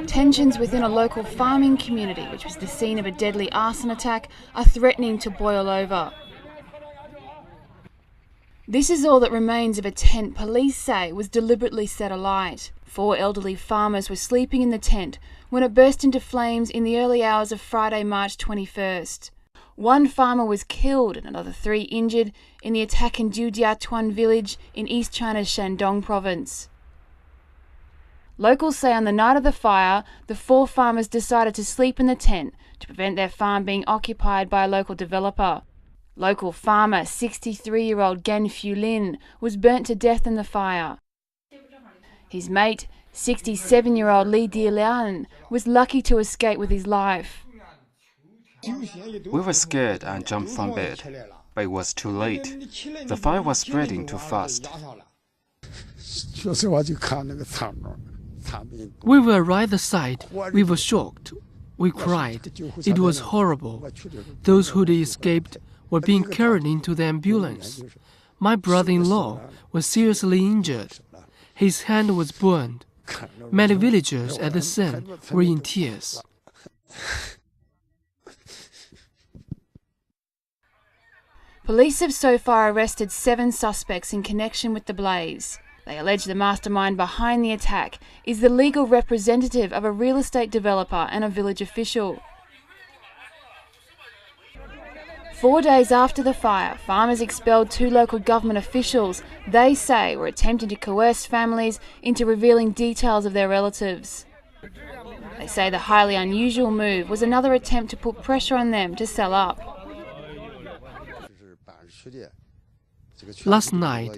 Tensions within a local farming community, which was the scene of a deadly arson attack, are threatening to boil over. This is all that remains of a tent police say was deliberately set alight. 4 elderly farmers were sleeping in the tent when it burst into flames in the early hours of Friday, March 21st. 1 farmer was killed and another 3 injured in the attack in Dujiatuan village in East China's Shandong province. Locals say on the night of the fire, the 4 farmers decided to sleep in the tent to prevent their farm being occupied by a local developer. Local farmer 63-year-old Gan Fulin was burnt to death in the fire. His mate, 67-year-old Li Dielian, was lucky to escape with his life. We were scared and jumped from bed, but it was too late. The fire was spreading too fast. We were right at the side. We were shocked. We cried. It was horrible. Those who escaped were being carried into the ambulance. My brother-in-law was seriously injured. His hand was burned. Many villagers at the scene were in tears. Police have so far arrested 7 suspects in connection with the blaze. They allege the mastermind behind the attack is the legal representative of a real estate developer and a village official. 4 days after the fire, farmers expelled 2 local government officials they say were attempting to coerce families into revealing details of their relatives. They say the highly unusual move was another attempt to put pressure on them to sell up. Last night,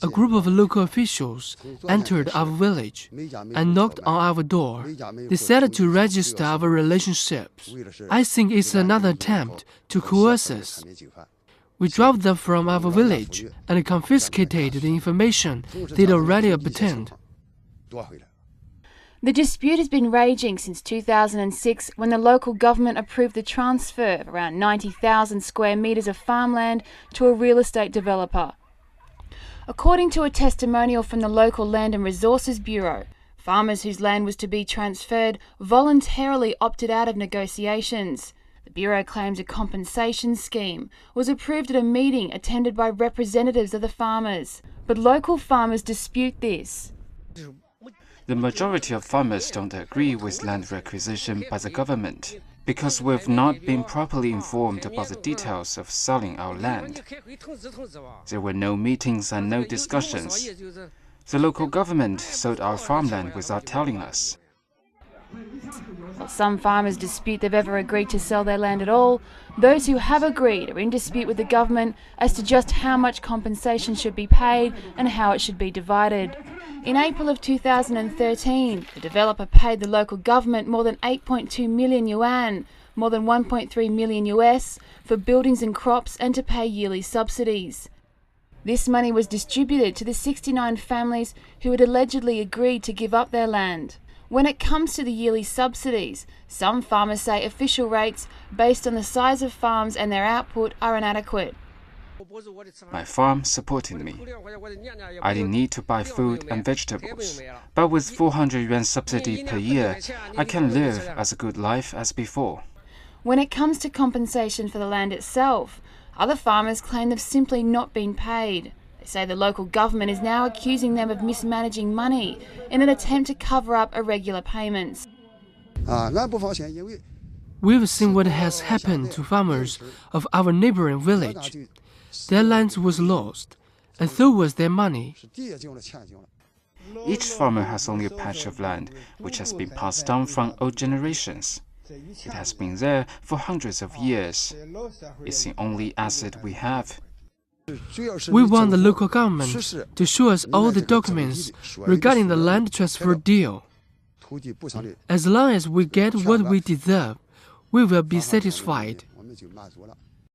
a group of local officials entered our village and knocked on our door. They said to register our relationships. I think it's another attempt to coerce us. We drove them from our village and confiscated the information they'd already obtained. The dispute has been raging since 2006 when the local government approved the transfer of around 90,000 square metres of farmland to a real estate developer. According to a testimonial from the local Land and Resources Bureau, farmers whose land was to be transferred voluntarily opted out of negotiations. The Bureau claims a compensation scheme was approved at a meeting attended by representatives of the farmers, but local farmers dispute this. The majority of farmers don't agree with land requisition by the government because we've not been properly informed about the details of selling our land. There were no meetings and no discussions. The local government sold our farmland without telling us. While some farmers dispute they've ever agreed to sell their land at all, those who have agreed are in dispute with the government as to just how much compensation should be paid and how it should be divided. In April of 2013, the developer paid the local government more than 8.2 million yuan, more than 1.3 million US, for buildings and crops and to pay yearly subsidies. This money was distributed to the 69 families who had allegedly agreed to give up their land. When it comes to the yearly subsidies, some farmers say official rates, based on the size of farms and their output, are inadequate. My farm supported me. I didn't need to buy food and vegetables, but with 400 yuan subsidy per year, I can live as a good life as before. When it comes to compensation for the land itself, other farmers claim they've simply not been paid. They say the local government is now accusing them of mismanaging money in an attempt to cover up irregular payments. We've seen what has happened to farmers of our neighboring village. Their land was lost, and so was their money. Each farmer has only a patch of land which has been passed down from old generations. It has been there for hundreds of years. It's the only asset we have. We want the local government to show us all the documents regarding the land transfer deal. As long as we get what we deserve, we will be satisfied.